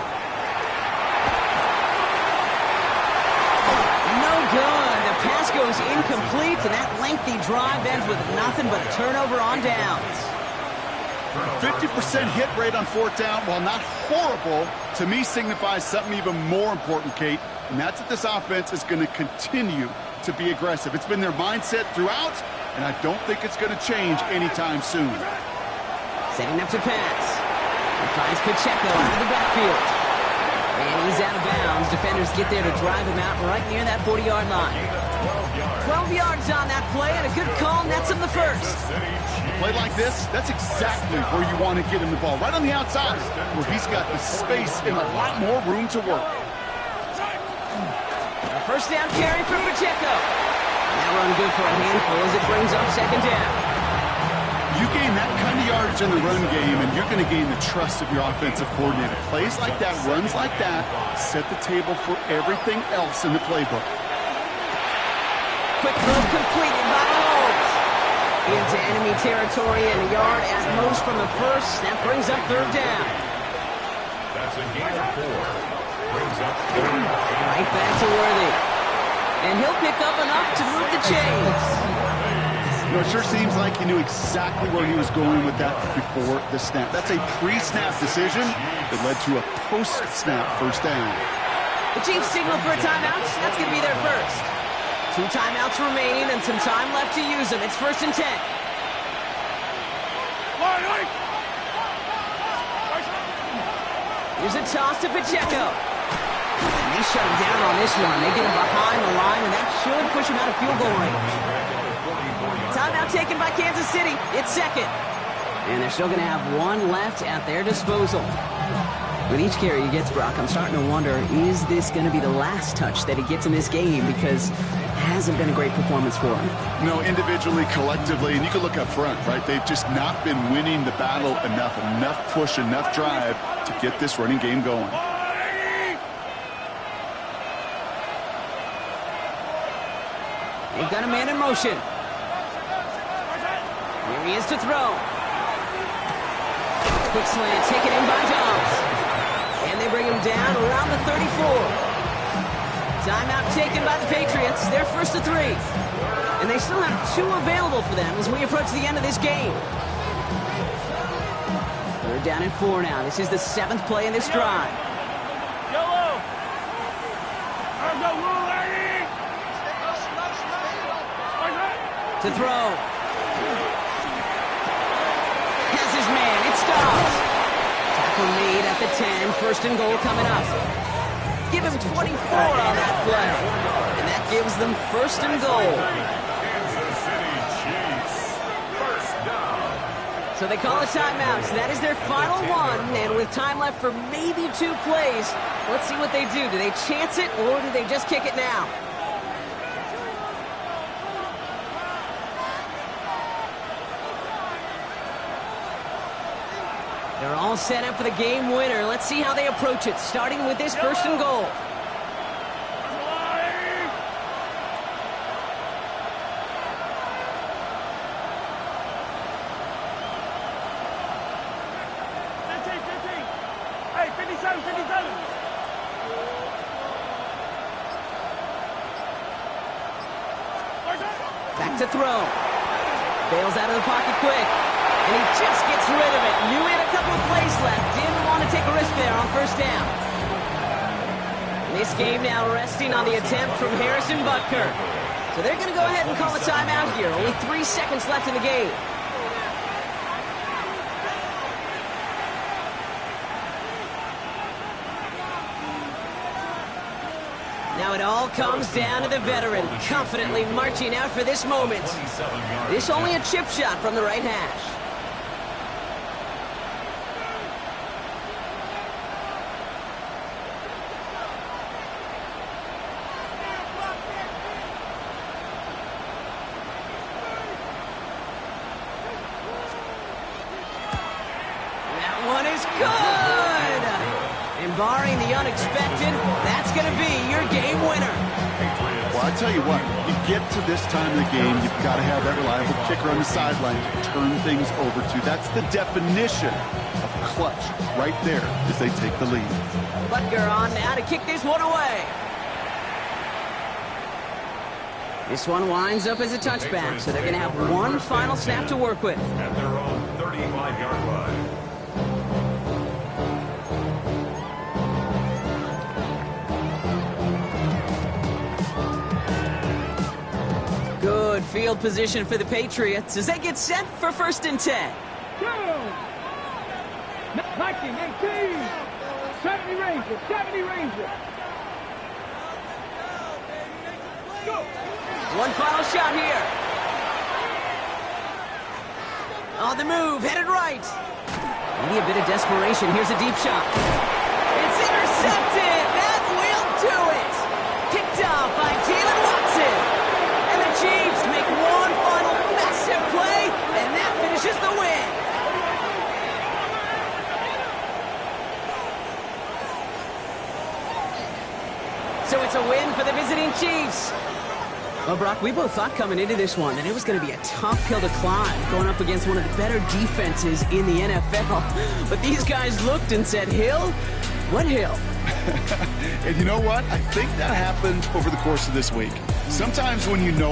No good. The pass goes incomplete, and that lengthy drive ends with nothing but a turnover on downs. 50% hit rate on 4th down, while not horrible, to me signifies something even more important, Kate, and that's that this offense is going to continue to be aggressive. It's been their mindset throughout, and I don't think it's going to change anytime soon. Setting up to pass. He finds Pacheco out of the backfield. And he's out of bounds. Defenders get there to drive him out right near that 40-yard line. 12 yards on that play, and a good call nets him the first. Play like this, that's exactly where you want to get him the ball. Right on the outside, where he's got the space and a lot more room to work. A first down carry from Pacheco. And that run good for a handful as it brings up 2nd down. You gain that kind of yardage in the run game, and you're going to gain the trust of your offensive coordinator. Plays like that, runs like that, set the table for everything else in the playbook. Quick throw completed by Mahomes. Into enemy territory and a yard at most from the first. That brings up third down. That's a gain of 4. Brings up third. Right back to Worthy. And he'll pick up enough to move the chains. You know, it sure seems like he knew exactly where he was going with that before the snap. That's a pre-snap decision that led to a post-snap first down. The Chiefs signal for a timeout. That's going to be their first. 2 timeouts remain and some time left to use them. It's 1st and 10. Here's a toss to Pacheco. And they shut him down on this one. They get him behind the line, and that should push him out of field goal range. Timeout taken by Kansas City. It's 2nd. And they're still going to have 1 left at their disposal. With each carry he gets, Brock, I'm starting to wonder, is this going to be the last touch that he gets in this game? Because it hasn't been a great performance for him. No, individually, collectively, and you can look up front, right? They've just not been winning the battle enough push, enough drive to get this running game going. They've got a man in motion. Here he is to throw. Quick slant taken in by Dobbs. And they bring him down around the 34. Timeout taken by the Patriots. They're 1st to 3. And they still have 2 available for them as we approach the end of this game. 3rd down and 4 now. This is the 7th play in this drive. To throw. Has his man. It stops. Tackle made at the 10. 1st and goal coming up. Give him 24 on that play. And that gives them 1st and goal. Kansas City Chiefs. 1st down. So they call a timeout. So that is their final one. And with time left for maybe 2 plays, let's see what they do. Do they chance it or do they just kick it now? They're all set up for the game winner. Let's see how they approach it, starting with this 1st and goal. Hey, 57, 57. Back to throw. Bails out of the pocket quick. And he just gets rid of it. Knew he had a couple of plays left. Didn't want to take a risk there on 1st down. This game now resting on the attempt from Harrison Butker. So they're going to go ahead and call a timeout here. Only 3 seconds left in the game. Now it all comes down to the veteran, confidently marching out for this moment. This only a chip shot from the right hash. That one is good! And barring the unexpected, that's going to be your game winner. Well, I tell you what, you get to this time of the game, you've got to have that reliable kicker on the sideline to turn things over to. That's the definition of clutch right there as they take the lead. Butker on now to kick this one away. This one winds up as a touchback, so they're going to have 1 final snap to work with. At their own 35-yard line. Good field position for the Patriots as they get set for 1st and 10. 1918. 70 Rangers. 70 Rangers. Go. One final shot here. On the move, headed right. Maybe a bit of desperation. Here's a deep shot. It's intercepted. That will do it. Picked off by Jalen Watson. And the Chiefs make one final massive play, and that finishes the so it's a win for the visiting Chiefs. Well, Brock, we both thought coming into this one that it was going to be a tough hill to climb, going up against one of the better defenses in the NFL. But these guys looked and said, Hill? What hill? And you know what? I think that happened over the course of this week. Sometimes when you know